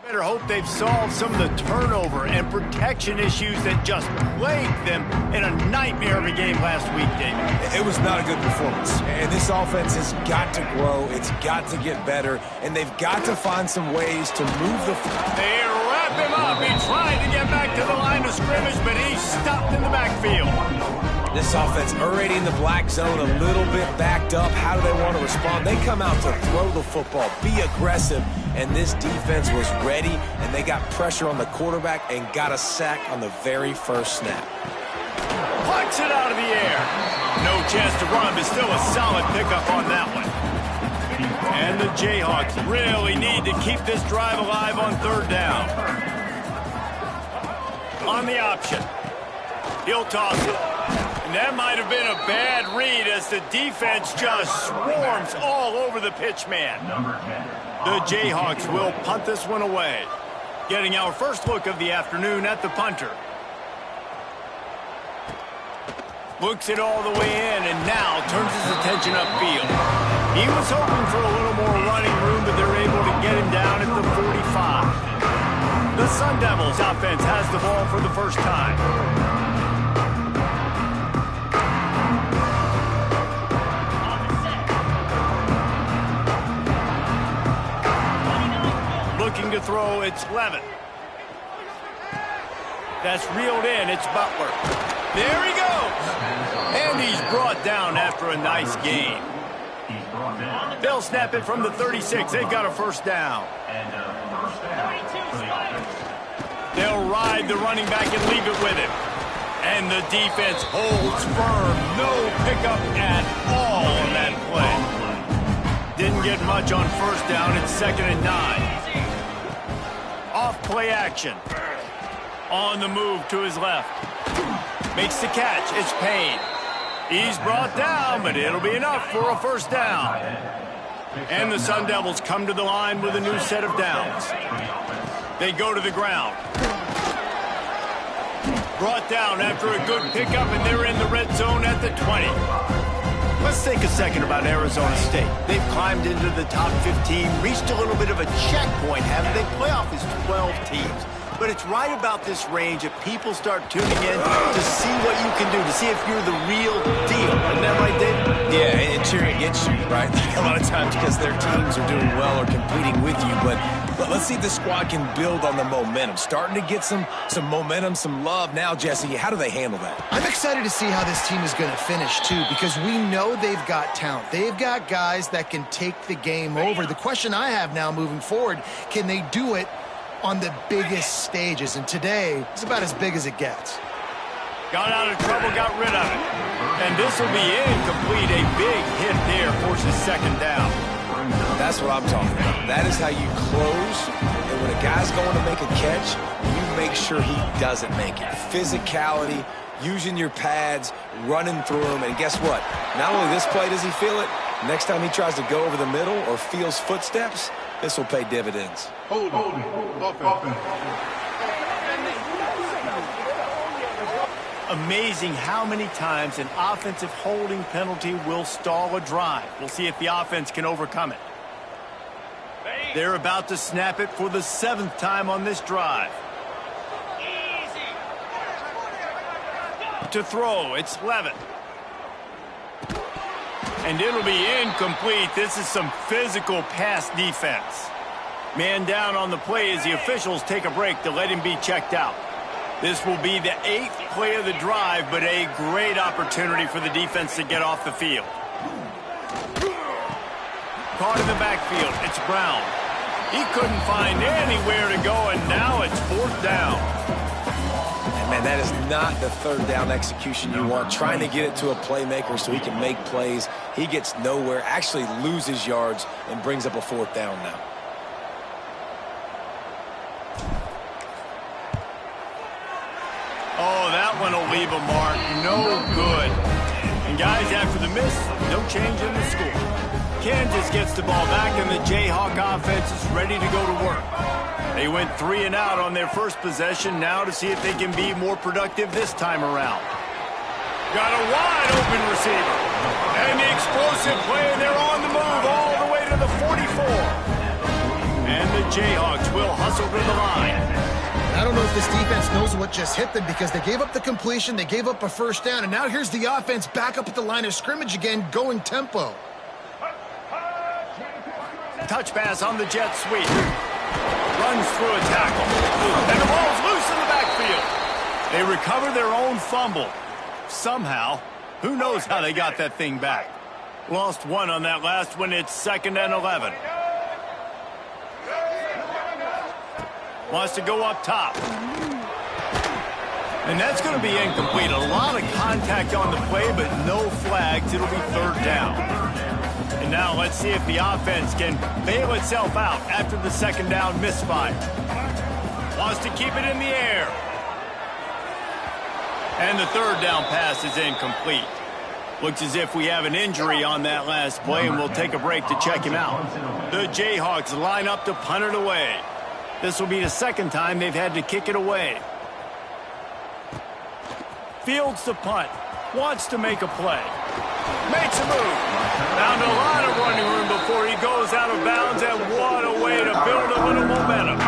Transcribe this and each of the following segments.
Better hope they've solved some of the turnover and protection issues that just plagued them in a nightmare of a game last week, David. It was not a good performance. And this offense has got to grow. It's got to get better. And they've got to find some ways to move the... They wrap him up. He tried to get back to the line of scrimmage, but he's stopped in the backfield. This offense already in the black zone, a little bit backed up. How do they want to respond? They come out to throw the football, be aggressive, and this defense was ready, and they got pressure on the quarterback and got a sack on the very first snap. Plucks it out of the air. No chance to run, but still a solid pickup on that one. And the Jayhawks really need to keep this drive alive on third down. On the option. He'll toss it. And that might have been a bad read as the defense just swarms all over the pitch man. The Jayhawks will punt this one away. Getting our first look of the afternoon at the punter. Looks it all the way in and now turns his attention upfield. He was hoping for a little more running room, but they're able to get him down at the 45. The Sun Devils offense has the ball for the first time. Looking to throw, it's Levin. That's reeled in, it's Butler. There he goes! And he's brought down after a nice gain. They'll snap it from the 36. They've got a first down. They'll ride the running back and leave it with him. And the defense holds firm. No pickup at all on that play. Didn't get much on first down. It's 2nd and 9. Off play action. On the move to his left. Makes the catch. It's Payne. He's brought down, but it'll be enough for a first down. And the Sun Devils come to the line with a new set of downs. They go to the ground. Brought down after a good pickup, and they're in the red zone at the 20. Let's think a second about Arizona State. They've climbed into the top 15, reached a little bit of a checkpoint, haven't they? Playoff is 12 teams. But it's right about this range that people start tuning in to see what you can do, to see if you're the real deal. Isn't that right, David? Yeah, and cheering against you, right? A lot of times because their teams are doing well or competing with you. But let's see if the squad can build on the momentum. Starting to get some momentum, some love. Now, Jesse, how do they handle that? I'm excited to see how this team is going to finish, too, because we know they've got talent. They've got guys that can take the game over. The question I have now moving forward, can they do it on the biggest stages? And today, it's about as big as it gets. Got out of trouble, got rid of it. And this will be incomplete. A big hit there forces 2nd down. That's what I'm talking about. That is how you close. And when a guy's going to make a catch, you make sure he doesn't make it. Physicality, using your pads, running through them. And guess what? Not only this play does he feel it, next time he tries to go over the middle or feels footsteps, this will pay dividends. Amazing how many times an offensive holding penalty will stall a drive. We'll see if the offense can overcome it. They're about to snap it for the 7th time on this drive. To throw, it's Levin. And it'll be incomplete. This is some physical pass defense. Man down on the play as the officials take a break to let him be checked out. This will be the 8th play of the drive, but a great opportunity for the defense to get off the field. Caught in the backfield, it's Brown. He couldn't find anywhere to go, and now it's 4th down. And man, that is not the 3rd down execution you want. Trying to get it to a playmaker so he can make plays. He gets nowhere, actually loses yards, and brings up a 4th down now. Oh, that one will leave a mark. No good. And guys, after the miss, no change in the score. Kansas gets the ball back, and the Jayhawk offense is ready to go to work. They went 3 and out on their first possession, now to see if they can be more productive this time around. Got a wide open receiver. And the explosive play, they're on the move all the way to the 44. And the Jayhawks will hustle to the line. I don't know if this defense knows what just hit them because they gave up the completion, they gave up a first down, and now here's the offense back up at the line of scrimmage again, going tempo. Touch pass on the jet sweep. Runs through a tackle. And the ball's loose in the backfield. They recover their own fumble. Somehow, who knows how they got that thing back. Lost one on that last one. It's 2nd and 11. Wants to go up top. And that's going to be incomplete. A lot of contact on the play, but no flags. It'll be 3rd down. And now let's see if the offense can bail itself out after the 2nd down misfire. Wants to keep it in the air. And the 3rd down pass is incomplete. Looks as if we have an injury on that last play, and we'll take a break to check him out. The Jayhawks line up to punt it away. This will be the 2nd time they've had to kick it away. Fields the punt. Wants to make a play. Makes a move. Found a lot of running room before he goes out of bounds, and what a way to build a little momentum.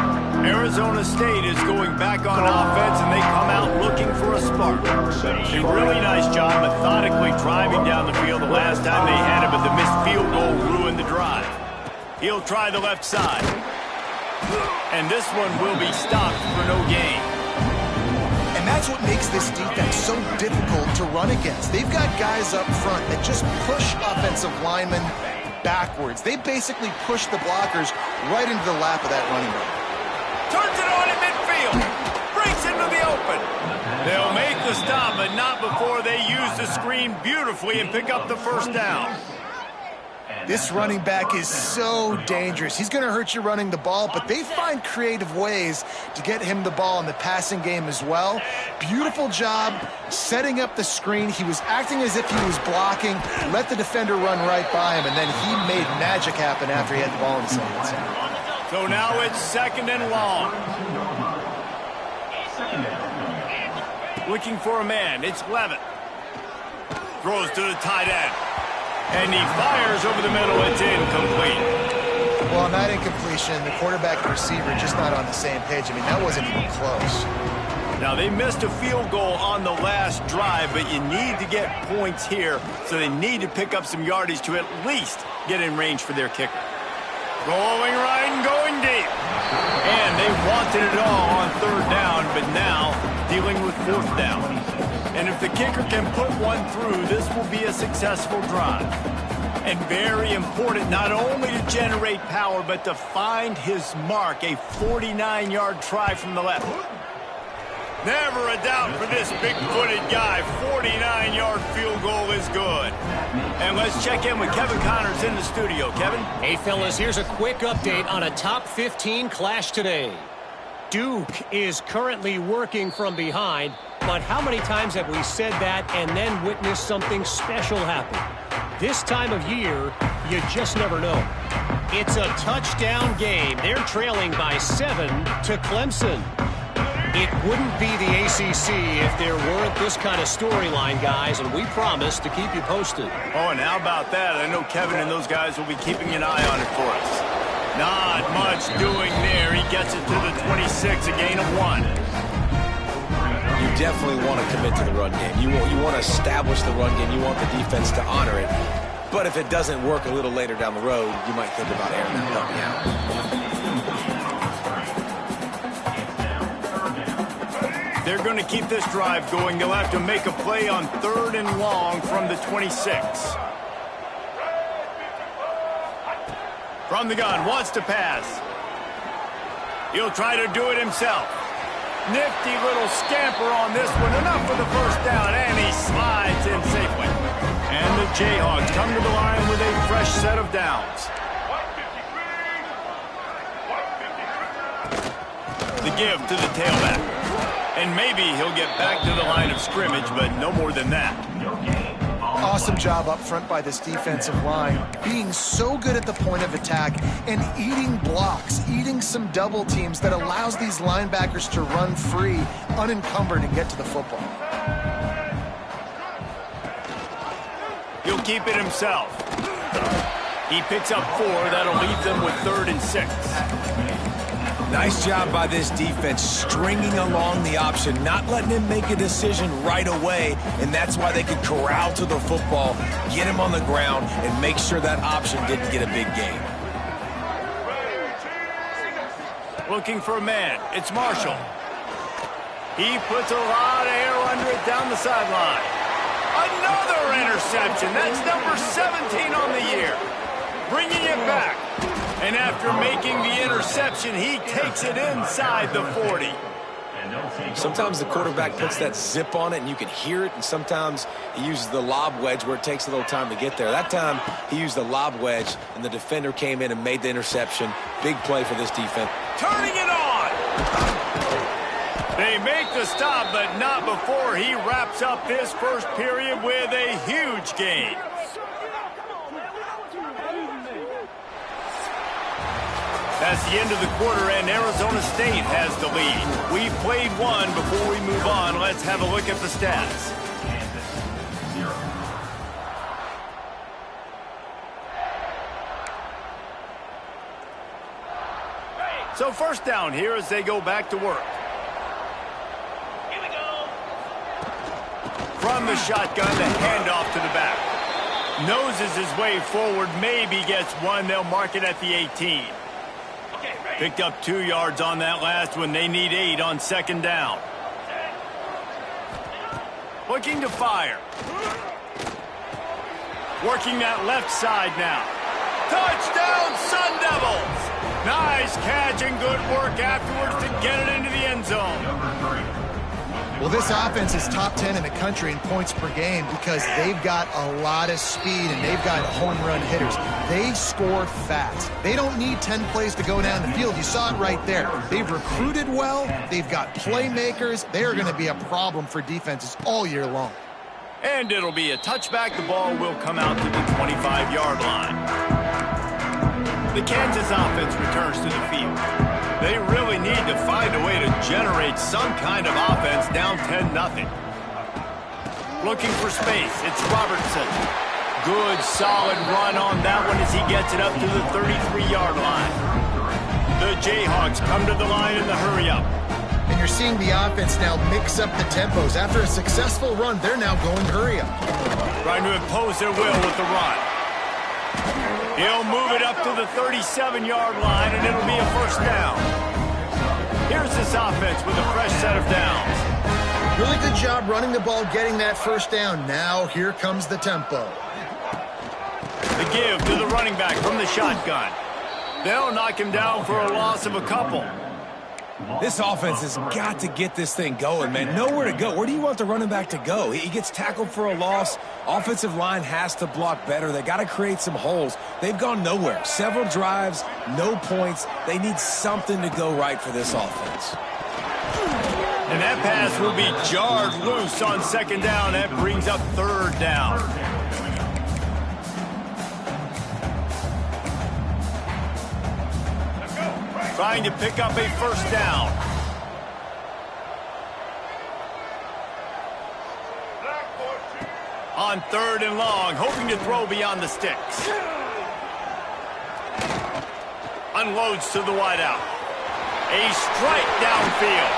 Arizona State is going back on offense, and they come out looking for a spark. A really nice job methodically driving down the field the last time they had it, but the missed field goal ruined the drive. He'll try the left side. And this one will be stopped for no gain. And that's what makes this defense so difficult to run against. They've got guys up front that just push offensive linemen backwards. They basically push the blockers right into the lap of that running back. Turns it on in midfield. Breaks into the open. They'll make the stop, but not before they use the screen beautifully and pick up the 1st down. This running back is so dangerous. He's going to hurt you running the ball, but they find creative ways to get him the ball in the passing game as well. Beautiful job setting up the screen. He was acting as if he was blocking, let the defender run right by him, and then he made magic happen after he had the ball in his hands. So now it's 2nd and long. Looking for a man. It's Levitt. Throws to the tight end. And he fires over the middle. It's incomplete. Well, on that incompletion, the quarterback and receiver just not on the same page. I mean, that wasn't even close. Now, they missed a field goal on the last drive, but you need to get points here, so they need to pick up some yardage to at least get in range for their kicker. Rolling right and going deep. And they wanted it all on 3rd down, but now dealing with 4th down. And if the kicker can put one through, this will be a successful drive. And very important not only to generate power, but to find his mark, a 49-yard try from the left. Never a doubt for this big-footed guy. 49-yard field goal is good. And let's check in with Kevin Connors in the studio. Kevin? Hey, fellas, here's a quick update on a top 15 clash today. Duke is currently working from behind, but how many times have we said that and then witnessed something special happen? This time of year, you just never know. It's a touchdown game. They're trailing by 7 to Clemson. It wouldn't be the ACC if there weren't this kind of storyline, guys, and we promise to keep you posted. Oh, and how about that? I know Kevin and those guys will be keeping an eye on it for us. Not much doing there. He gets it to the 26, a gain of 1. You definitely want to commit to the run game. You want to establish the run game. You want the defense to honor it. But if it doesn't work a little later down the road, you might think about airing that puppy out. They're going to keep this drive going. They'll have to make a play on 3rd and long from the 26. From the gun, wants to pass. He'll try to do it himself. Nifty little scamper on this one. Enough for the 1st down, and he slides in safely. And the Jayhawks come to the line with a fresh set of downs. The give to the tailback. And maybe he'll get back to the line of scrimmage, but no more than that. Awesome job up front by this defensive line, being so good at the point of attack and eating blocks, eating some double teams that allows these linebackers to run free, unencumbered, and get to the football. He'll keep it himself. He picks up 4. That'll leave them with 3rd and 6. Nice job by this defense, stringing along the option, not letting him make a decision right away, and that's why they could corral to the football, get him on the ground, and make sure that option didn't get a big gain. Looking for a man. It's Marshall. He puts a lot of air under it down the sideline. Another interception. That's number 17 on the year. Bringing it back. And after making the interception, he takes it inside the 40. Sometimes the quarterback puts that zip on it and you can hear it, and sometimes he uses the lob wedge where it takes a little time to get there. That time he used the lob wedge and the defender came in and made the interception. Big play for this defense. Turning it on! They make the stop, but not before he wraps up this first period with a huge gain. That's the end of the quarter, and Arizona State has the lead. We've played one. Before we move on, let's have a look at the stats. So first down here as they go back to work. Here we go. From the shotgun, the handoff to the back. Noses his way forward, maybe gets one. They'll mark it at the 18. Picked up 2 yards on that last one. They need 8 on second down. Looking to fire. Working that left side now. Touchdown, Sun Devils! Nice catch and good work afterwards to get it into the end zone. Well, this offense is top 10 in the country in points per game because they've got a lot of speed and they've got home run hitters. They score fast. They don't need 10 plays to go down the field. You saw it right there. They've recruited well. They've got playmakers. They are going to be a problem for defenses all year long. And it'll be a touchback. The ball will come out to the 25-yard line. The Kansas offense returns to the field. They really need to find a way to generate some kind of offense down 10-0. Looking for space. It's Robertson. Good, solid run on that one as he gets it up to the 33-yard line. The Jayhawks come to the line in the hurry-up. And you're seeing the offense now mix up the tempos. After a successful run, they're now going hurry-up. Trying to impose their will with the run. He'll move it up to the 37-yard line, and it'll be a first down. Here's this offense with a fresh set of downs. Really good job running the ball, getting that first down. Now here comes the tempo. The give to the running back from the shotgun. They'll knock him down for a loss of a couple. This offense has got to get this thing going, man. Nowhere to go. Where do you want the running back to go? He gets tackled for a loss. Offensive line has to block better. They got to create some holes. They've gone nowhere. Several drives, no points. They need something to go right for this offense. And that pass will be jarred loose on second down. That brings up third down. Trying to pick up a first down. On third and long, hoping to throw beyond the sticks. Unloads to the wideout. A strike downfield.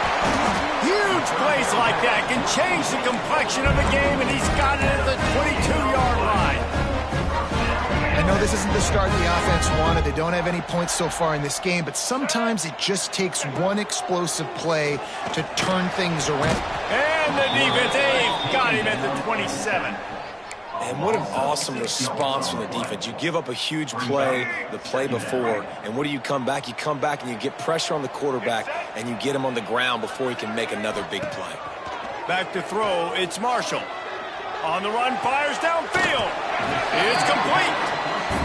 Huge plays like that can change the complexion of a game, and he's got it at the 22-yard line. I know this isn't the start the offense wanted. They don't have any points so far in this game, but sometimes it just takes one explosive play to turn things around. And the defense, they've got him at the 27. And what an awesome response from the defense. You give up a huge play the play before, and what do you come back? You come back and you get pressure on the quarterback, and you get him on the ground before he can make another big play. Back to throw, it's Marshall. On the run, fires downfield. It's complete.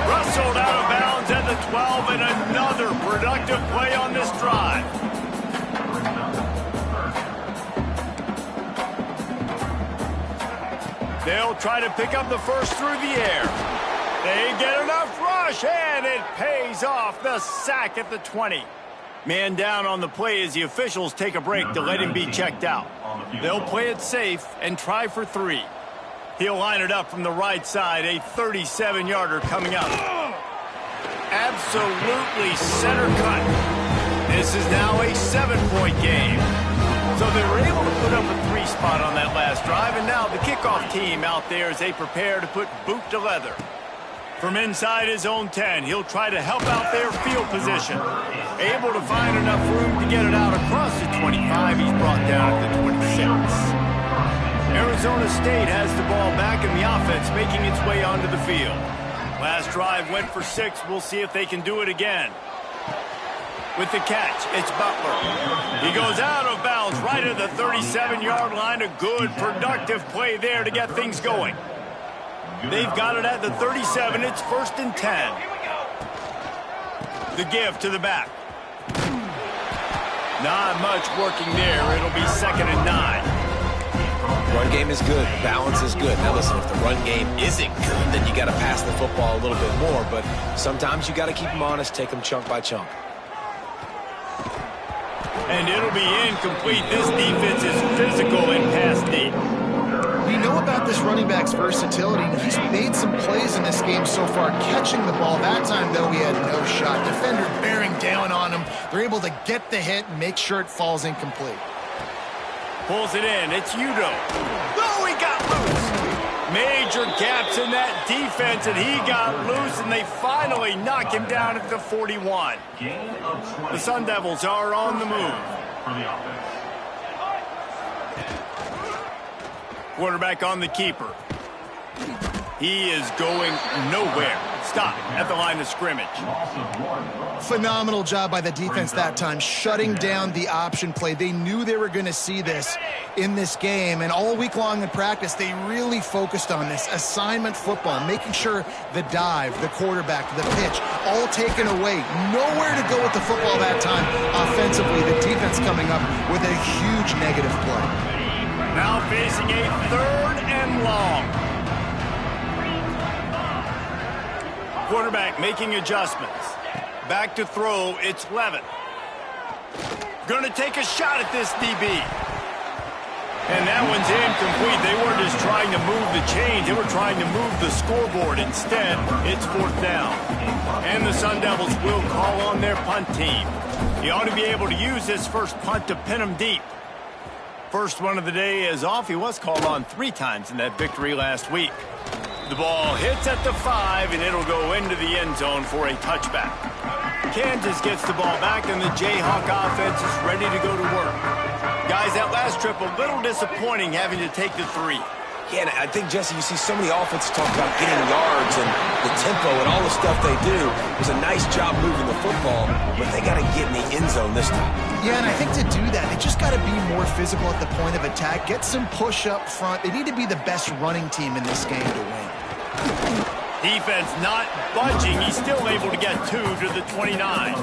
Rustled out of bounds at the 12, and another productive play on this drive. They'll try to pick up the first through the air. They get enough rush, and it pays off. The sack at the 20. Man down on the play as the officials take a break to let him be checked out. They'll play it safe and try for 3. He'll line it up from the right side, a 37-yarder coming up. Absolutely center cut. This is now a 7-point game. So they were able to put up a 3 spot on that last drive, and now the kickoff team out there as they prepare to put boot to leather. From inside his own 10, he'll try to help out their field position. Able to find enough room to get it out across the 25. He's brought down at the 26. Arizona State has the ball back in the offense, making its way onto the field. Last drive went for 6. We'll see if they can do it again. With the catch, it's Butler. He goes out of bounds right at the 37-yard line. A good, productive play there to get things going. They've got it at the 37. It's 1st and 10. The give to the back. Not much working there. It'll be 2nd and 9. Run game is good. Balance is good. Now listen, if the run game isn't good, then you got to pass the football a little bit more. But sometimes you got to keep them honest, take them chunk by chunk. And it'll be incomplete. This defense is physical in pass deep. We know about this running back's versatility. He's made some plays in this game so far, catching the ball. That time, though, he had no shot. Defender bearing down on him. They're able to get the hit and make sure it falls incomplete. Pulls it in. It's Udo. Oh, he got loose. Major gaps in that defense, and he got loose, and they finally knock him down at the 41. The Sun Devils are on the move. Quarterback on the keeper. He is going nowhere. Stop at the line of scrimmage. Phenomenal job by the defense that time, shutting down the option play. They knew they were going to see this in this game, and all week long in practice, they really focused on this assignment football, making sure the dive, the quarterback, the pitch, all taken away. Nowhere to go with the football that time. Offensively, the defense coming up with a huge negative play. Now facing a 3rd and long. Quarterback making adjustments. Back to throw, it's Levin. Gonna take a shot at this DB. And that one's incomplete. They weren't just trying to move the chains, they were trying to move the scoreboard. Instead, it's 4th down. And the Sun Devils will call on their punt team. He ought to be able to use this first punt to pin him deep. First one of the day is off. He was called on 3 times in that victory last week. The ball hits at the 5, and it'll go into the end zone for a touchback. Kansas gets the ball back, and the Jayhawk offense is ready to go to work. Guys, that last trip, a little disappointing having to take the 3. Yeah, and I think, Jesse, you see so many offenses talk about getting yards and the tempo and all the stuff they do. It was a nice job moving the football, but they got to get in the end zone this time. Yeah, and I think to do that, they just got to be more physical at the point of attack, get some push up front. They need to be the best running team in this game to win. Defense not budging. He's still able to get 2 to the 29.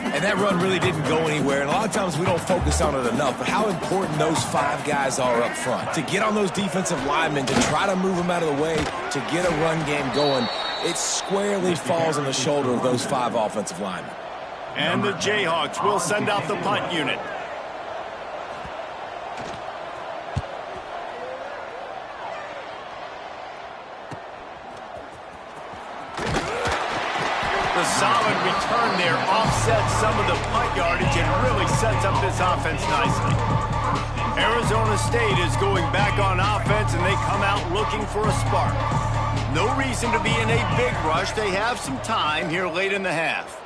And that run really didn't go anywhere, and a lot of times we don't focus on it enough, but how important those 5 guys are up front. To get on those defensive linemen, to try to move them out of the way, to get a run game going, it squarely falls on the shoulder of those 5 offensive linemen. And the Jayhawks will send out the punt unit. The solid return there offsets some of the punt yardage and really sets up this offense nicely. Arizona State is going back on offense, and they come out looking for a spark. No reason to be in a big rush. They have some time here late in the half.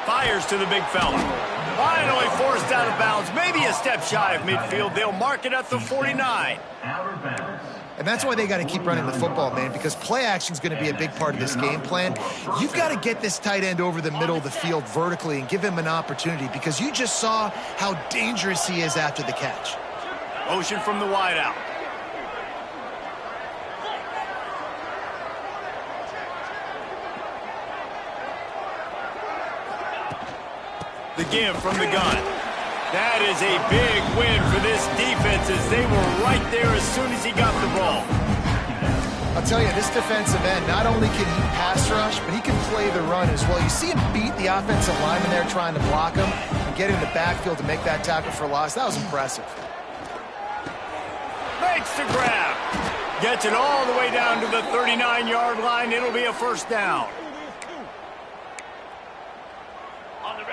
Fires to the big fella. Finally forced out of bounds. Maybe a step shy of midfield. They'll mark it at the 49. And that's why they got to keep running the football, man, because play action is going to be a big part of this game plan. You've got to get this tight end over the middle of the field vertically and give him an opportunity, because you just saw how dangerous he is after the catch. Motion from the wide out. The give from the gun. That is a big win for this defense, as they were right there as soon as he got the ball. I'll tell you, this defensive end, not only can he pass rush, but he can play the run as well. You see him beat the offensive lineman there trying to block him and get in the backfield to make that tackle for loss. That was impressive. Makes the grab. Gets it all the way down to the 39-yard line. It'll be a 1st down.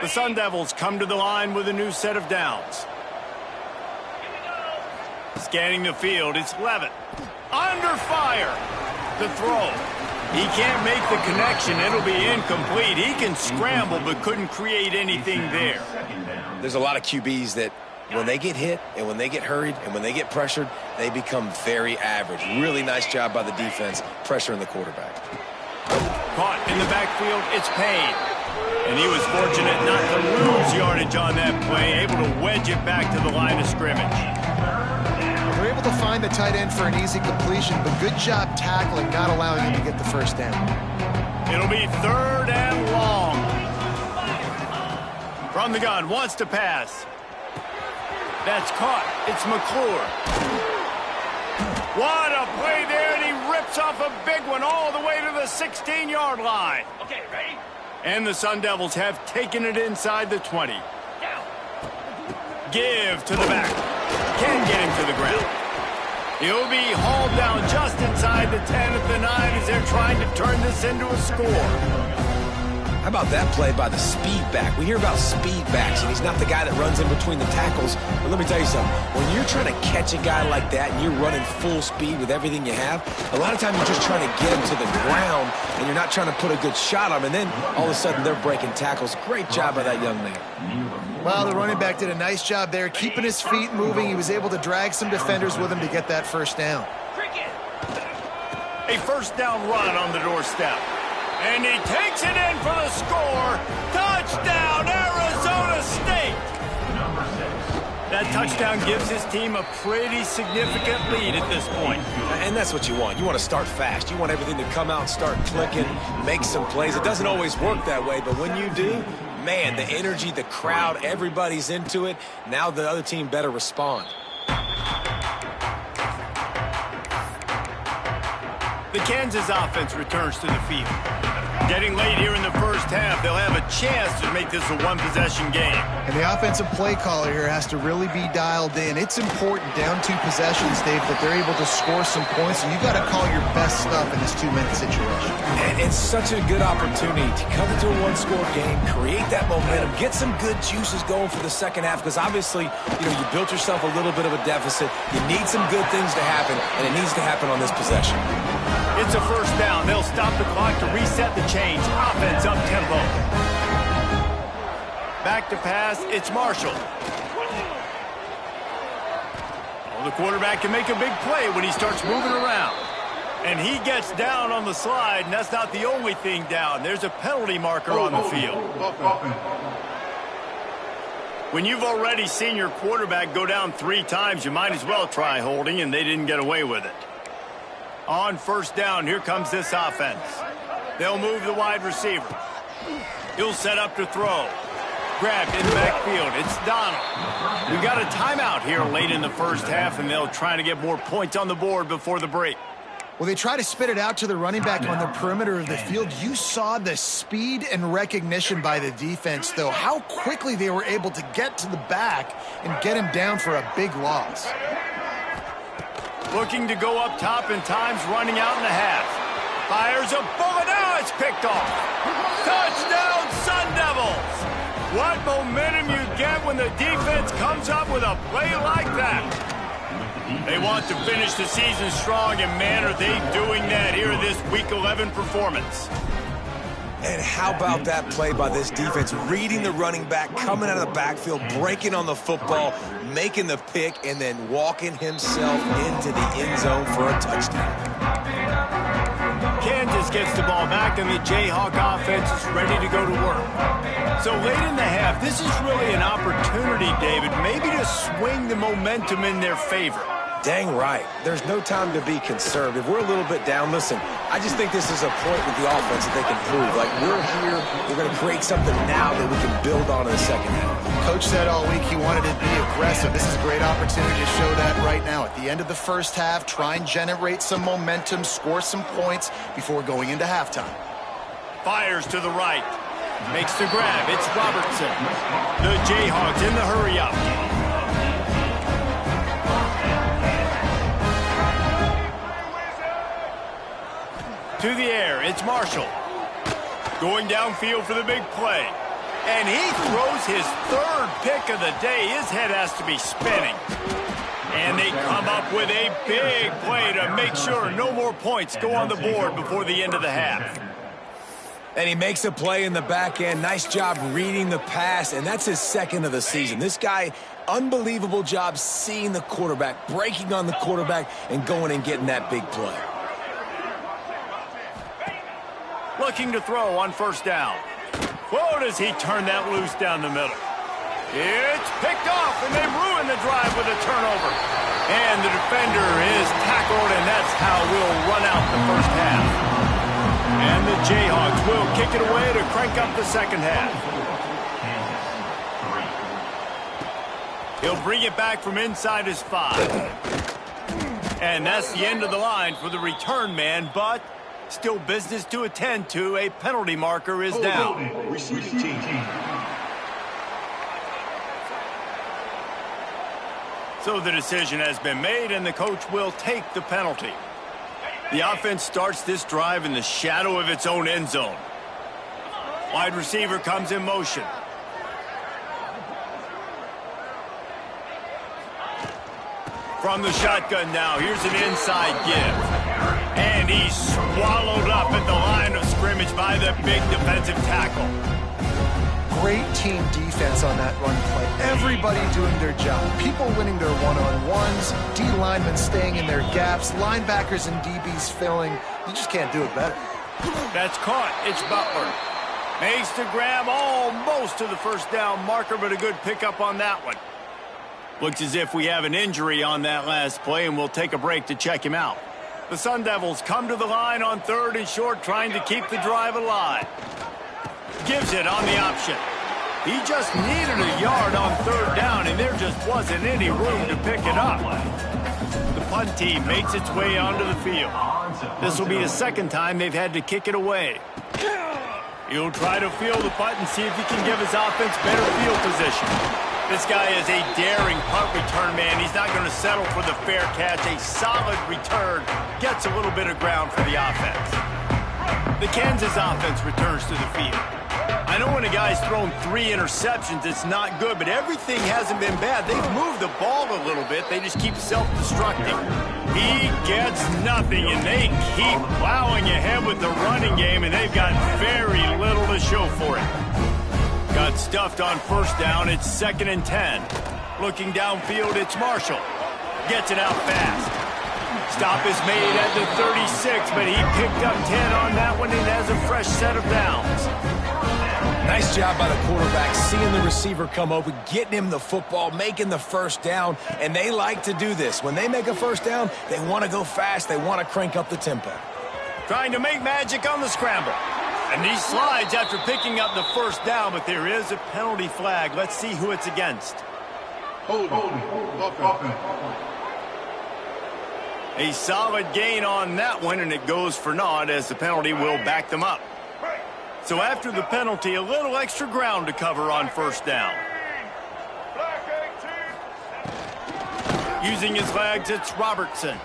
The Sun Devils come to the line with a new set of downs. Scanning the field, it's Levitt. Under fire. The throw. He can't make the connection. It'll be incomplete. He can scramble but couldn't create anything there. There's a lot of QBs that when they get hit and when they get hurried and when they get pressured, they become very average. Really nice job by the defense pressuring the quarterback. Caught in the backfield, it's Payne. And he was fortunate not to lose yardage on that play, able to wedge it back to the line of scrimmage. They're able to find the tight end for an easy completion, but good job tackling, not allowing him to get the first down. It'll be 3rd and long. From the gun, wants to pass. That's caught. It's McClure. What a play there, and he rips off a big one all the way to the 16-yard line. Okay, ready? And the Sun Devils have taken it inside the 20. Down. Give to the back. Can get him to the ground. He'll be hauled down just inside the 10 at the 9 as they're trying to turn this into a score. How about that play by the speed back? We hear about speed backs, and he's not the guy that runs in between the tackles. But let me tell you something. When you're trying to catch a guy like that and you're running full speed with everything you have, a lot of times you're just trying to get him to the ground, and you're not trying to put a good shot on him. And then all of a sudden they're breaking tackles. Great job by that young man. Well, the running back did a nice job there, keeping his feet moving. He was able to drag some defenders with him to get that first down. A first down run on the doorstep. And he takes it in for the score. Touchdown, Arizona State. That touchdown gives his team a pretty significant lead at this point. And that's what you want. You want to start fast. You want everything to come out and start clicking, make some plays. It doesn't always work that way, but when you do, man, the energy, the crowd, everybody's into it. Now the other team better respond. The Kansas offense returns to the field. Getting late here in the first half, they'll have a chance to make this a one-possession game. And the offensive play caller here has to really be dialed in. It's important down 2 possessions, Dave, that they're able to score some points, and you've got to call your best stuff in this 2-minute situation. And it's such a good opportunity to come into a one-score game, create that momentum, get some good juices going for the second half, because obviously, you built yourself a little bit of a deficit. You need some good things to happen, and it needs to happen on this possession. It's a first down. They'll stop the clock to reset the change. Offense up tempo. Back to pass. It's Marshall. Well, the quarterback can make a big play when he starts moving around. And he gets down on the slide, and that's not the only thing down. There's a penalty marker on the field. When you've already seen your quarterback go down 3 times, you might as well try holding, and they didn't get away with it. On first down, here comes this offense. They'll move the wide receiver. He'll set up to throw. Grabbed in the backfield. It's Donald. We got a timeout here late in the first half, and they'll try to get more points on the board before the break. Well, they try to spit it out to the running back on the perimeter of the field. You saw the speed and recognition by the defense, though. How quickly they were able to get to the back and get him down for a big loss. Looking to go up top in times, running out in the half. Fires a bullet. Now it's picked off. Touchdown, Sun Devils. What momentum you get when the defense comes up with a play like that. They want to finish the season strong, and man, are they doing that here in this Week 11 performance. And how about that play by this defense, reading the running back, coming out of the backfield, breaking on the football, making the pick, and then walking himself into the end zone for a touchdown. Kansas gets the ball back, and the Jayhawk offense is ready to go to work. So late in the half, this is really an opportunity, David, maybe to swing the momentum in their favor. Dang right. There's no time to be concerned. If we're a little bit down, listen, I just think this is a point with the offense that they can prove. Like, we're here, we're going to create something now that we can build on in the second half. Coach said all week he wanted to be aggressive. This is a great opportunity to show that right now. At the end of the first half, try and generate some momentum, score some points before going into halftime. Fires to the right. Makes the grab. It's Robertson. The Jayhawks in the hurry-up. To the air, it's Marshall. Going downfield for the big play. And he throws his third pick of the day. His head has to be spinning. And they come up with a big play to make sure no more points go on the board before the end of the half. And he makes a play in the back end. Nice job reading the pass, and that's his second of the season. This guy, unbelievable job seeing the quarterback, breaking on the quarterback, and going and getting that big play. Looking to throw on first down. Whoa, does he turn that loose down the middle. It's picked off, and they ruin the drive with a turnover. And the defender is tackled, and that's how we'll run out the first half. And the Jayhawks will kick it away to crank up the second half. He'll bring it back from inside his 5. And that's the end of the line for the return man, but still business to attend to. A penalty marker is down. So the decision has been made, and the coach will take the penalty. The offense starts this drive in the shadow of its own end zone. Wide receiver comes in motion. From the shotgun now, here's an inside give. And he's swallowed up at the line of scrimmage by the big defensive tackle. Great team defense on that run play. Everybody doing their job. People winning their one-on-ones, D linemen staying in their gaps, linebackers and DBs filling. You just can't do it better. That's caught. It's Butler. Makes the grab almost to the first down marker, but a good pickup on that one. Looks as if we have an injury on that last play, and we'll take a break to check him out. The Sun Devils come to the line on 3rd and short, trying to keep the drive alive. Gives it on the option. He just needed a yard on 3rd down, and there just wasn't any room to pick it up. The punt team makes its way onto the field. This will be the second time they've had to kick it away. He'll try to field the punt and see if he can give his offense better field position. This guy is a daring punt return man. He's not going to settle for the fair catch. A solid return gets a little bit of ground for the offense. The Kansas offense returns to the field. I know when a guy's thrown 3 interceptions, it's not good, but everything hasn't been bad. They've moved the ball a little bit. They just keep self-destructing. He gets nothing, and they keep plowing ahead with the running game, and they've got very little to show for it. Got stuffed on first down. It's 2nd and 10. Looking downfield, it's Marshall. Gets it out fast. Stop is made at the 36, but he picked up 10 on that one and has a fresh set of downs. Nice job by the quarterback, seeing the receiver come open, getting him the football, making the first down, and they like to do this. When they make a first down, they want to go fast, they want to crank up the tempo. Trying to make magic on the scramble. And he slides after picking up the first down, but there is a penalty flag. Let's see who it's against. A solid gain on that one, and it goes for naught as the penalty will back them up. So after the penalty, a little extra ground to cover on first down. Using his legs, it's Robertson.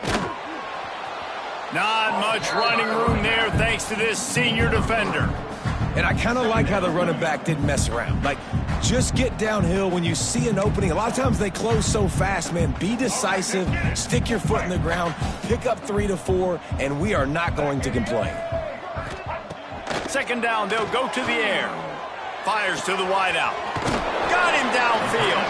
Not much running room there thanks to this senior defender. And I kind of like how the running back didn't mess around. Like, just get downhill when you see an opening. A lot of times they close so fast, man. Be decisive, stick your foot in the ground, pick up 3 to 4, and we are not going to complain. 2nd down, they'll go to the air. Fires to the wideout. Got him downfield.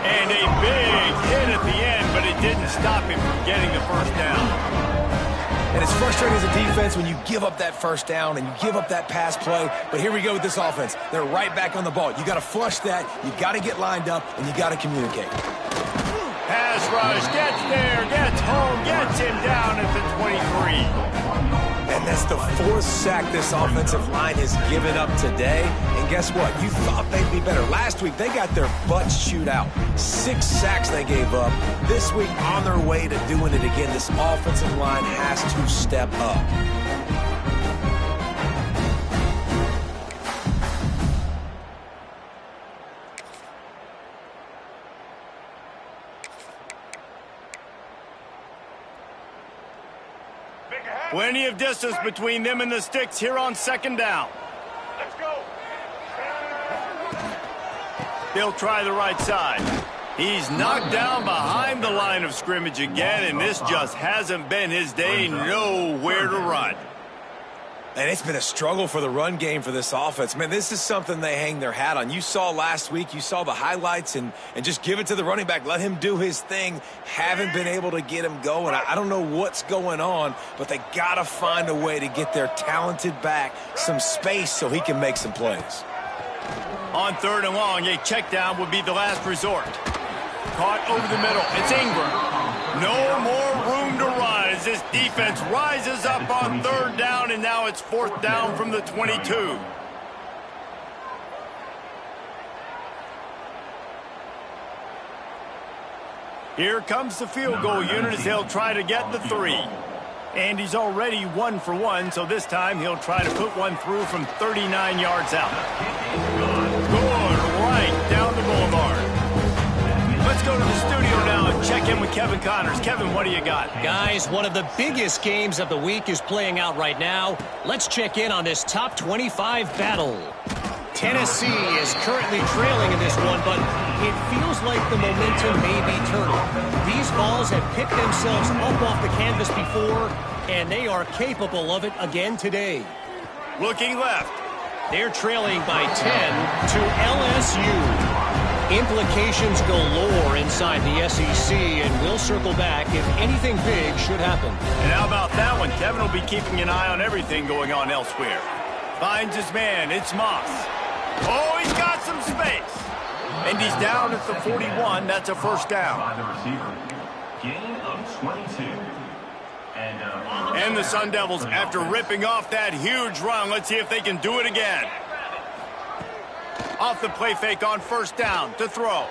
And a big hit at the end, but it didn't stop him from getting the first down. And it's frustrating as a defense when you give up that first down and you give up that pass play. But here we go with this offense. They're right back on the ball. You got to flush that. You got to get lined up, and you got to communicate. Pass rush, gets there, gets home, gets him down at the 23. And that's the 4th sack this offensive line has given up today. And guess what? You thought they'd be better. Last week, they got their butts chewed out. 6 sacks they gave up. This week, on their way to doing it again, this offensive line has to step up. Plenty of distance between them and the sticks here on 2nd down. Let's go. They'll try the right side. He's knocked down behind the line of scrimmage again, and this just hasn't been his day. Nowhere to run. And it's been a struggle for the run game for this offense. Man, this is something they hang their hat on. You saw last week, you saw the highlights, and just give it to the running back. Let him do his thing. Haven't been able to get him going. I don't know what's going on, but they got to find a way to get their talented back some space so he can make some plays. On 3rd and long, a check down would be the last resort. Caught over the middle. It's Ingram. No more room to run as this defense rises up on 3rd down, and now it's 4th down from the 22. Here comes the field goal unit as they'll try to get the 3. And he's already 1 for 1, so this time he'll try to put one through from 39 yards out. Good, right down the boulevard. Let's go to the studio now and check in with Kevin Connors. Kevin, what do you got? Guys, one of the biggest games of the week is playing out right now. Let's check in on this top 25 battle. Tennessee is currently trailing in this one, but it feels like the momentum may be turning. These Vols have picked themselves up off the canvas before, and they are capable of it again today. Looking left. They're trailing by 10 to LSU. Implications galore inside the SEC, and we'll circle back if anything big should happen. And how about that one? Kevin will be keeping an eye on everything going on elsewhere. Finds his man. It's Moss. Oh, he's got some space. And he's down at the 41. That's a 1st down. Gain of 22. And the Sun Devils, after ripping off that huge run, let's see if they can do it again. Off the play fake on 1st down to throw.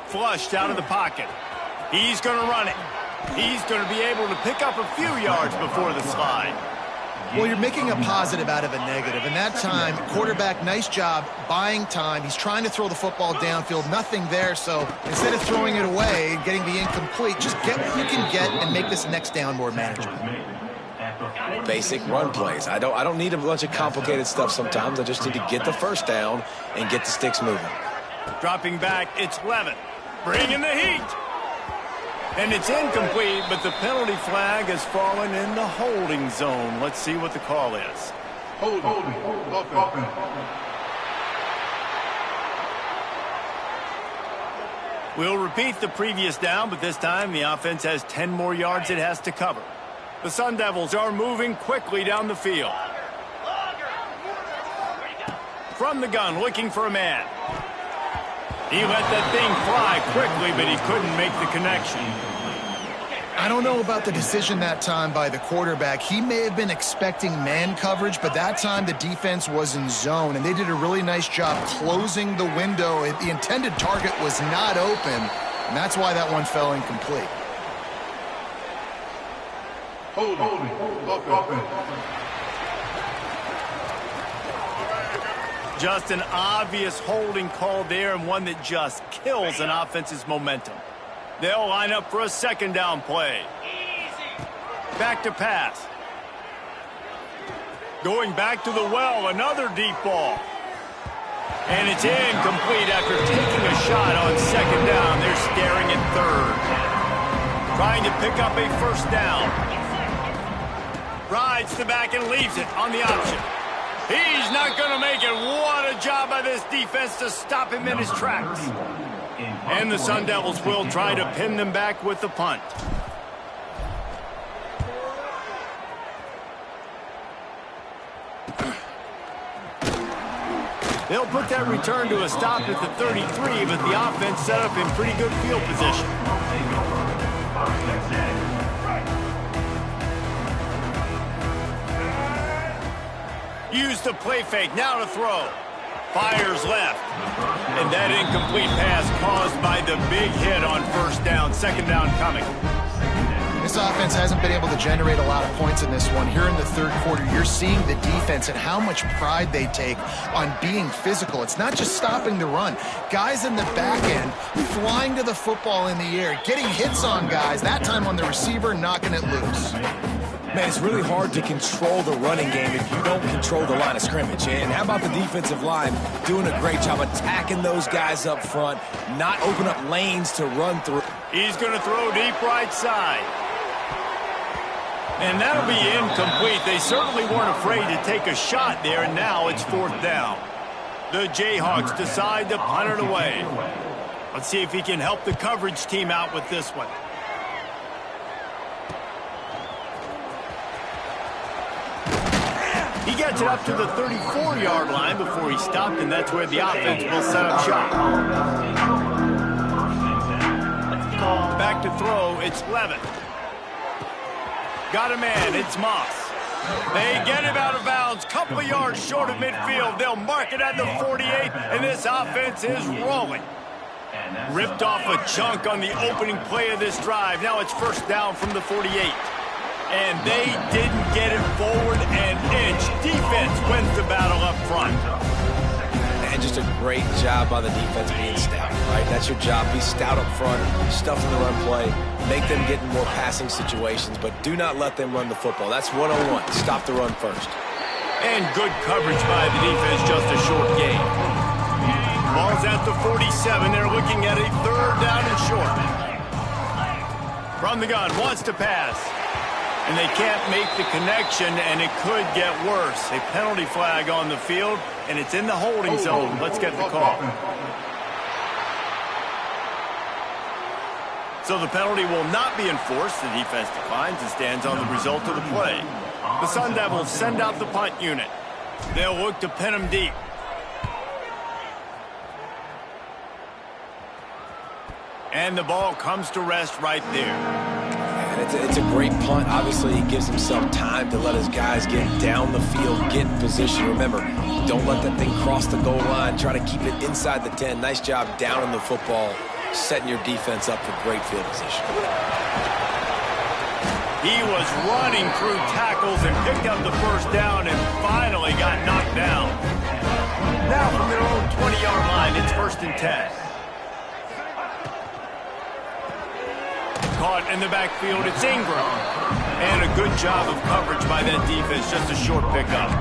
Flushed out of the pocket. He's going to run it. He's going to be able to pick up a few yards before the slide. Well, you're making a positive out of a negative. And that time, quarterback, nice job buying time. He's trying to throw the football downfield. Nothing there. So instead of throwing it away and getting the incomplete, just get what you can get and make this next down more manageable. Basic run plays. I don't need a bunch of complicated stuff sometimes. I just need to get the 1st down and get the sticks moving. Dropping back, it's Levitt. Bringing the heat. And it's incomplete, but the penalty flag has fallen in the holding zone. Let's see what the call is. Holding. We'll repeat the previous down, but this time the offense has 10 more yards it has to cover. The Sun Devils are moving quickly down the field. From the gun, looking for a man. He let that thing fly quickly, but he couldn't make the connection. I don't know about the decision that time by the quarterback. He may have been expecting man coverage, but that time the defense was in zone, and they did a really nice job closing the window. The intended target was not open, and that's why that one fell incomplete. Holding. Just an obvious holding call there, and one that just kills an offense's momentum. They'll line up for a 2nd down play. Back to pass. Going back to the well, another deep ball. And it's incomplete after taking a shot on 2nd down. They're staring at 3rd. Trying to pick up a 1st down. Rides the back and leaves it on the option. He's not going to make it. What a job by this defense to stop him in his tracks. And the Sun Devils will try to pin them back with the punt. They'll put that return to a stop at the 33, but the offense set up in pretty good field position. Use the play fake, now to throw. Fires left. And that incomplete pass caused by the big hit on 1st down. 2nd down coming. This offense hasn't been able to generate a lot of points in this one. Here in the 3rd quarter, you're seeing the defense and how much pride they take on being physical. It's not just stopping the run. Guys in the back end flying to the football in the air, getting hits on guys, that time on the receiver, knocking it loose. Man, it's really hard to control the running game if you don't control the line of scrimmage. And how about the defensive line doing a great job attacking those guys up front, not open up lanes to run through. He's going to throw deep right side. And that'll be incomplete. They certainly weren't afraid to take a shot there, and now it's 4th down. The Jayhawks decide to punt it away. Let's see if he can help the coverage team out with this one. He gets it up to the 34-yard line before he stopped, and that's where the offense will set up shop. Back to throw, it's Levitt. Got a man, it's Moss. They get him out of bounds, couple of yards short of midfield. They'll mark it at the 48, and this offense is rolling. Ripped off a chunk on the opening play of this drive. Now it's 1st down from the 48. And they didn't get it forward an inch. Defense wins the battle up front. And just a great job by the defense being stout, right? That's your job. Be stout up front, stuff in the run play, make them get in more passing situations, but do not let them run the football. That's 101. Stop the run first. And good coverage by the defense, just a short gain. Ball's at the 47. They're looking at a 3rd down and short. From the gun, wants to pass. And they can't make the connection, and it could get worse. A penalty flag on the field, and it's in the holding zone. Let's get the call. So the penalty will not be enforced. The defense declines and stands on the result of the play. The Sun Devils send out the punt unit. They'll look to pin him deep. And the ball comes to rest right there. And it's a great punt. Obviously, he gives himself time to let his guys get down the field, get in position. Remember, don't let that thing cross the goal line. Try to keep it inside the 10. Nice job down in the football, setting your defense up for great field position. He was running through tackles and picked up the 1st down and finally got knocked down. Now from their own 20-yard line, it's 1st and 10. Caught in the backfield, it's Ingram. And a good job of coverage by that defense, just a short pickup.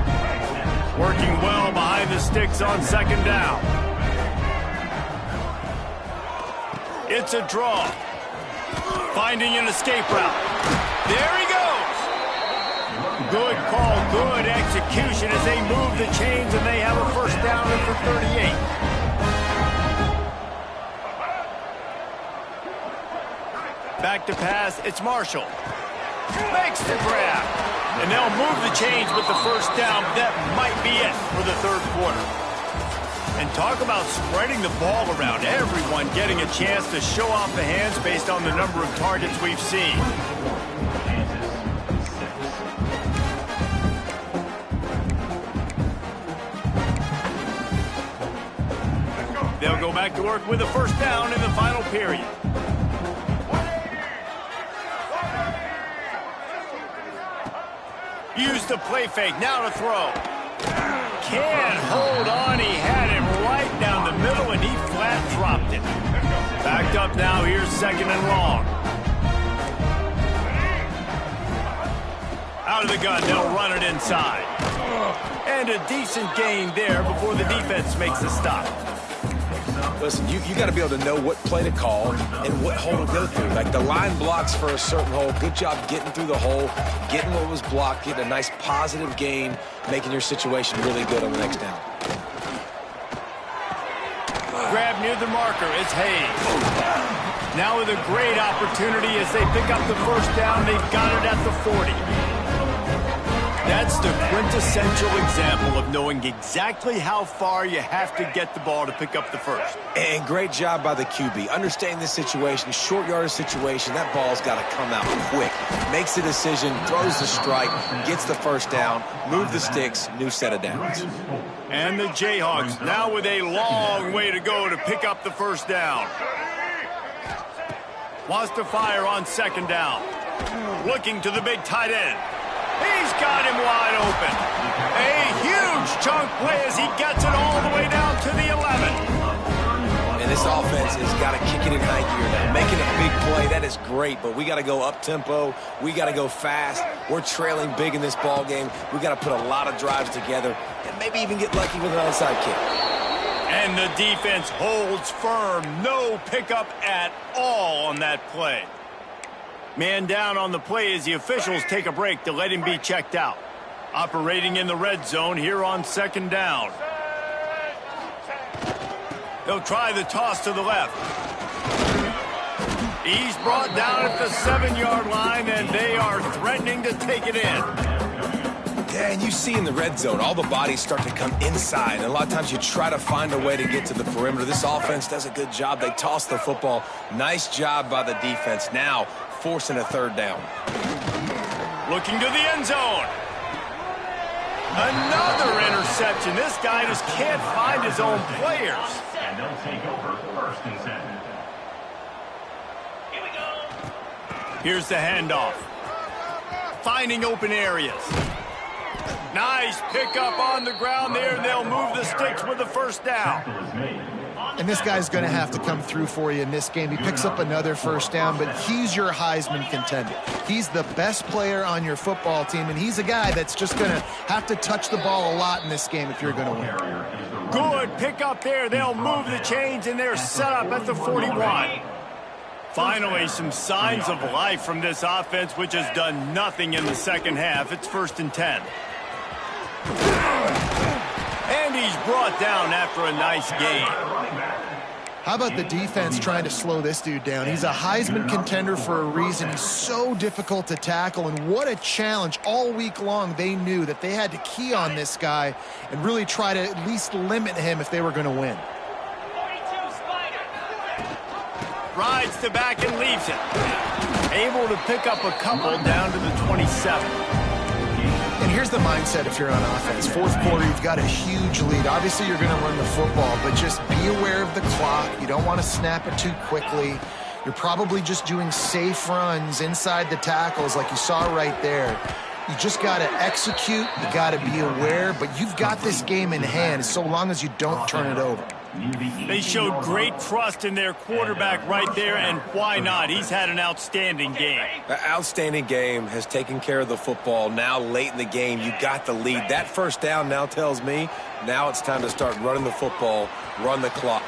Working well behind the sticks on 2nd down. It's a draw. Finding an escape route. There he goes. Good call, good execution as they move the chains, and they have a 1st down at the 38. Back to pass, it's Marshall. Makes the grab. And they'll move the chains with the 1st down. That might be it for the 3rd quarter. And talk about spreading the ball around. Everyone getting a chance to show off the hands based on the number of targets we've seen. They'll go back to work with a 1st down in the final period. Use the play fake, now to throw. Can't hold on, he had him right down the middle and he flat dropped it. Backed up now, here's 2nd and long. Out of the gun, they'll run it inside. And a decent gain there before the defense makes a stop. Listen, you got to be able to know what play to call and what hole to go through. Like the line blocks for a certain hole. Good job getting through the hole, getting what was blocked, getting a nice positive gain, making your situation really good on the next down. Grab near the marker, it's Hayes. Now with a great opportunity as they pick up the 1st down, they've got it at the 40. That's the quintessential example of knowing exactly how far you have to get the ball to pick up the 1st. And great job by the QB. Understanding the situation, short yardage situation, that ball's got to come out quick. Makes a decision, throws the strike, gets the 1st down, move the sticks, new set of downs. And the Jayhawks now with a long way to go to pick up the 1st down. Wants to fire on 2nd down. Looking to the big tight end. He's got him wide open. A huge chunk play as he gets it all the way down to the 11. And this offense has got to kick it in high gear now. Making a big play, that is great, but we got to go up-tempo. We got to go fast. We're trailing big in this ball game. We got to put a lot of drives together and maybe even get lucky with an onside kick. And the defense holds firm. No pickup at all on that play. Man down on the play as the officials take a break to let him be checked out. Operating in the red zone here on second down. They'll try the toss to the left. He's brought down at the 7-yard line, and they are threatening to take it in. Yeah, and you see in the red zone, all the bodies start to come inside. And a lot of times you try to find a way to get to the perimeter. This offense does a good job. They toss the football. Nice job by the defense. Now forcing a third down. Looking to the end zone. Another interception. This guy just can't find his own players. And they'll take over 1st and 10. Here we go. Here's the handoff. Finding open areas. Nice pickup on the ground there. They'll move the sticks with the first down. And this guy's going to have to come through for you in this game. He picks up another first down, but he's your Heisman contender. He's the best player on your football team, and he's a guy that's just going to have to touch the ball a lot in this game if you're going to win. Good pickup there. They'll move the chains, and they're set up at the 41. Finally, some signs of life from this offense, which has done nothing in the second half. It's 1st and 10. And he's brought down after a nice gain. How about the defense trying to slow this dude down? He's a Heisman contender for a reason. He's so difficult to tackle, and what a challenge. All week long, they knew that they had to key on this guy and really try to at least limit him if they were going to win. Rides the back and leaves it. Able to pick up a couple down to the 27. And here's the mindset if you're on offense. Fourth quarter, you've got a huge lead. Obviously, you're going to run the football, but just be aware of the clock. You don't want to snap it too quickly. You're probably just doing safe runs inside the tackles like you saw right there. You just got to execute. You got to be aware, but you've got this game in hand so long as you don't turn it over. They showed great trust in their quarterback right there, and why not? He's had an outstanding game. The outstanding game has taken care of the football. Now late in the game, you got the lead. That first down now tells me now it's time to start running the football, run the clock.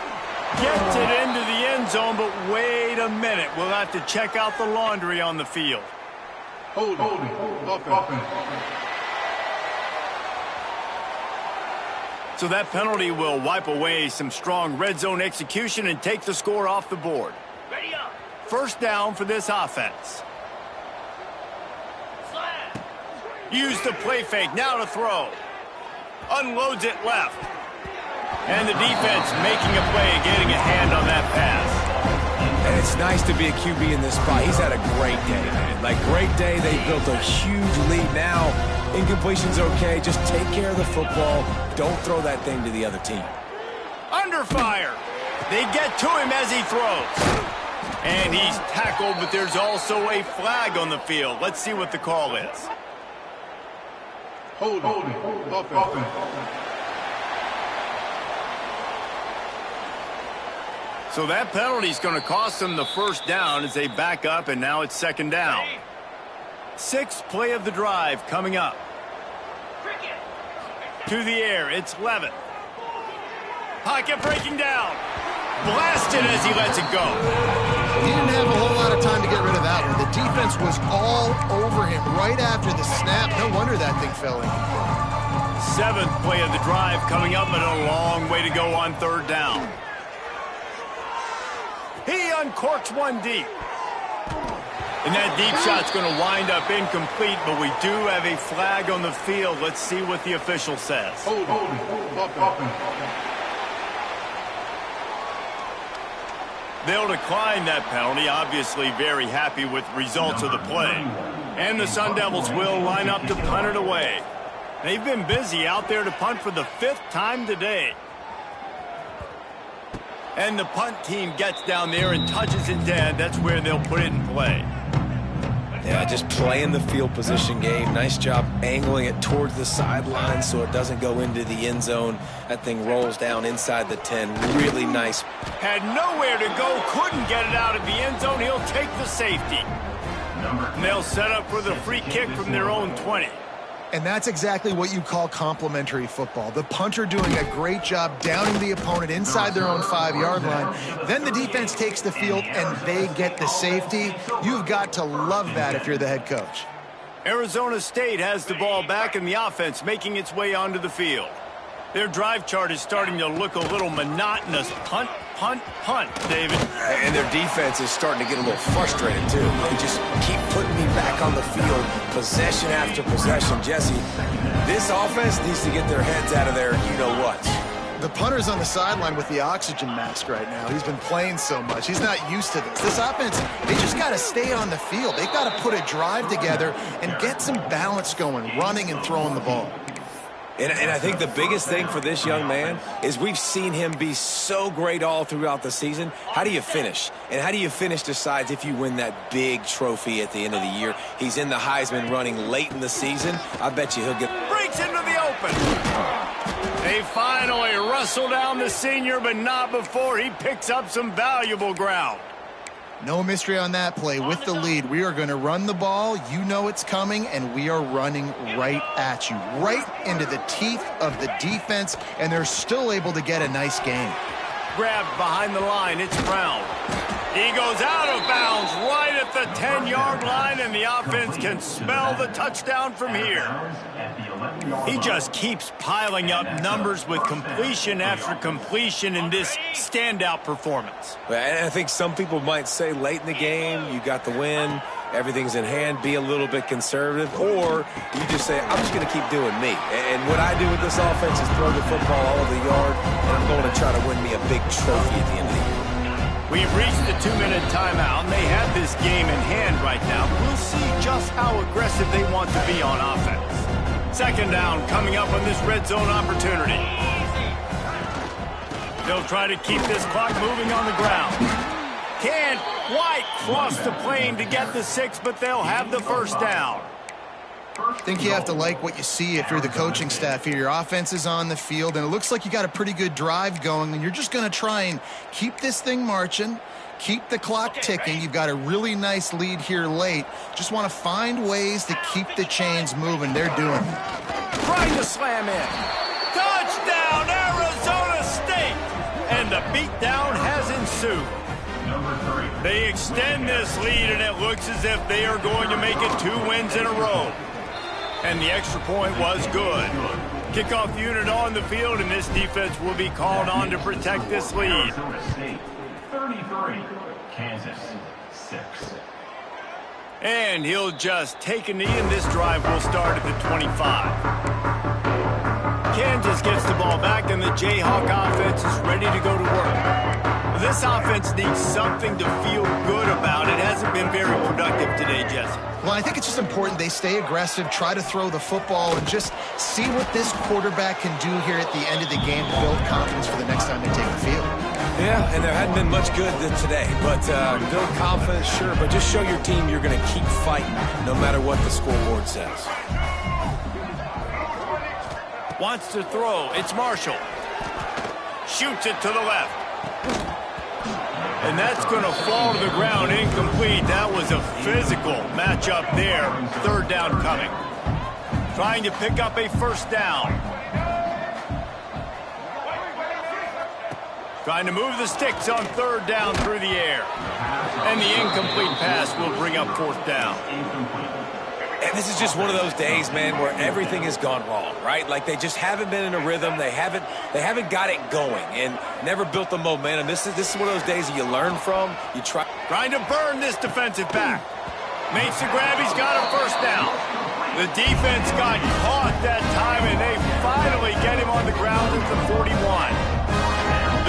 Gets it into the end zone, but wait a minute. We'll have to check out the laundry on the field. Holding. Offense. So that penalty will wipe away some strong red zone execution and take the score off the board. Ready up. First down for this offense. Use the play fake, now to throw. Unloads it left. And the defense making a play and getting a hand on that pass. And it's nice to be a QB in this spot. He's had a great day, man. Like, great day. They built a huge lead. Now, incompletion's okay. Just take care of the football. Don't throw that thing to the other team. Under fire. They get to him as he throws. And he's tackled, but there's also a flag on the field. Let's see what the call is. Holding. Offense. So that penalty is going to cost them the first down as they back up, and now it's second down. Sixth play of the drive coming up. To the air, it's Levitt. Pocket breaking down. Blasted as he lets it go. He didn't have a whole lot of time to get rid of that one. The defense was all over him right after the snap. No wonder that thing fell in. Seventh play of the drive coming up, and a long way to go on third down. He uncorks one deep. And that deep shot's going to wind up incomplete, but we do have a flag on the field. Let's see what the official says. Holding. They'll decline that penalty, obviously very happy with the results of the play. And the Sun Devils will line up to punt it away. They've been busy out there to punt for the 5th time today. And the punt team gets down there and touches it dead. That's where they'll put it in play. Yeah, just playing the field position game. Nice job angling it towards the sideline so it doesn't go into the end zone. That thing rolls down inside the 10. Really nice. Had nowhere to go, couldn't get it out of the end zone. He'll take the safety. And they'll set up for the free kick from their own 20. And that's exactly what you call complementary football. The punter doing a great job downing the opponent inside their own 5-yard line. Then the defense takes the field and they get the safety. You've got to love that if you're the head coach. Arizona State has the ball back in the offense, making its way onto the field. Their drive chart is starting to look a little monotonous. Punt, punt, punt, David. And their defense is starting to get a little frustrated, too. They just keep putting me back on the field, possession after possession. Jesse, this offense needs to get their heads out of there, you-know-what. The punter's on the sideline with the oxygen mask right now. He's been playing so much. He's not used to this. This offense, they just got to stay on the field. They've got to put a drive together and get some balance going, running and throwing the ball. And I think the biggest thing for this young man is we've seen him be so great all throughout the season. How do you finish? And how do you finish decides if you win that big trophy at the end of the year. He's in the Heisman running late in the season. I bet you he'll get... Breaks into the open. They finally wrestle down the senior, but not before he picks up some valuable ground. No mystery on that play. With the lead, we are going to run the ball. You know it's coming, and we are running right at you, right into the teeth of the defense, and they're still able to get a nice gain. Grabbed behind the line, it's Brown. He goes out of bounds right at the 10-yard line, and the offense can smell the touchdown from here. He just keeps piling up numbers with completion after completion in this standout performance. And I think some people might say late in the game, you got the win, everything's in hand, be a little bit conservative, or you just say, I'm just going to keep doing me. And what I do with this offense is throw the football all over the yard, and I'm going to try to win me a big trophy at the end of the year. We've reached the 2-minute timeout, and they have this game in hand right now. We'll see just how aggressive they want to be on offense. Second down coming up on this red zone opportunity. They'll try to keep this clock moving on the ground. Can't quite cross the plane to get the 6, but they'll have the first down. I think you have to like what you see if you're the coaching staff here. Your offense is on the field, and it looks like you got a pretty good drive going, and you're just going to try and keep this thing marching, keep the clock ticking. You've got a really nice lead here late. Just want to find ways to keep the chains moving. They're doing it. Trying to slam in. Touchdown, Arizona State! And the beatdown has ensued. They extend this lead, and it looks as if they are going to make it 2 wins in a row. And the extra point was good. Kickoff unit on the field, and this defense will be called on to protect this lead. Arizona State 33, Kansas 6. And he'll just take a knee, and this drive will start at the 25. Kansas gets the ball back, and the Jayhawk offense is ready to go to work. This offense needs something to feel good about. It hasn't been very productive today, Jesse. Well, I think it's just important they stay aggressive, try to throw the football, and just see what this quarterback can do here at the end of the game to build confidence for the next time they take the field. Yeah, and there hadn't been much good today, but build confidence, sure, but just show your team you're going to keep fighting no matter what the scoreboard says. Wants to throw. It's Marshall. Shoots it to the left. And that's going to fall to the ground, incomplete. That was a physical matchup there. Third down coming. Trying to pick up a first down. Trying to move the sticks on third down through the air. And the incomplete pass will bring up fourth down. And this is just one of those days, man, where everything has gone wrong, right? Like they just haven't been in a rhythm. They haven't got it going and never built the momentum. This is one of those days that you learn from. You trying to burn this defensive back. Makes the grab. He's got a first down. The defense got caught that time, and they finally get him on the ground at the 41.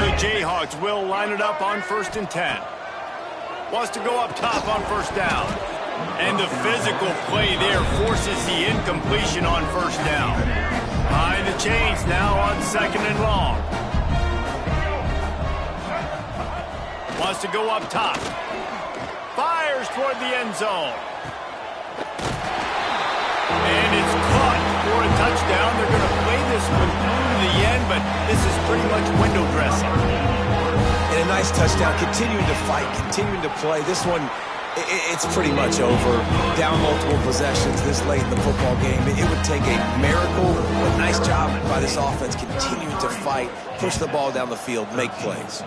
The Jayhawks will line it up on 1st and 10. Wants to go up top on first down. And the physical play there forces the incompletion on first down. Behind the chains now on 2nd and long. Wants to go up top. Fires toward the end zone. touchdown. They're going to play this one through to the end, but this is pretty much window dressing. And a nice touchdown, continuing to fight, continuing to play. This one, it's pretty much over. Down multiple possessions this late in the football game. It would take a miracle, but nice job by this offense continuing to fight, push the ball down the field, make plays.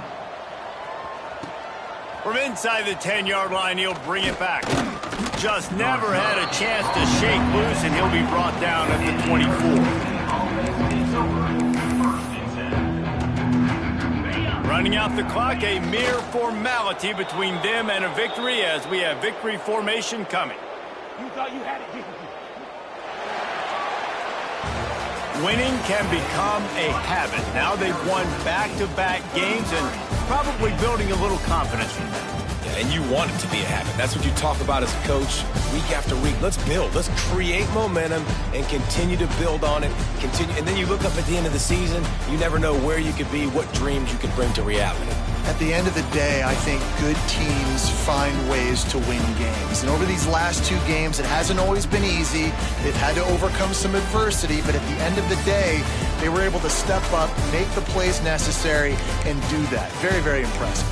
From inside the 10-yard line, he'll bring it back. Just never had a chance to shake loose, and he'll be brought down at the 24. Running out the clock, a mere formality between them and a victory as we have victory formation coming. You thought you had it. Winning can become a habit. Now they've won back-to-back games and probably building a little confidence from that. Yeah, and you want it to be a habit. That's what you talk about as a coach week after week. Let's build. Let's create momentum and continue to build on it. And then you look up at the end of the season, you never know where you could be, what dreams you could bring to reality. At the end of the day, I think good teams find ways to win games. And over these last two games, it hasn't always been easy. They've had to overcome some adversity, but at the end of the day, they were able to step up, make the plays necessary, and do that. Very, very impressive.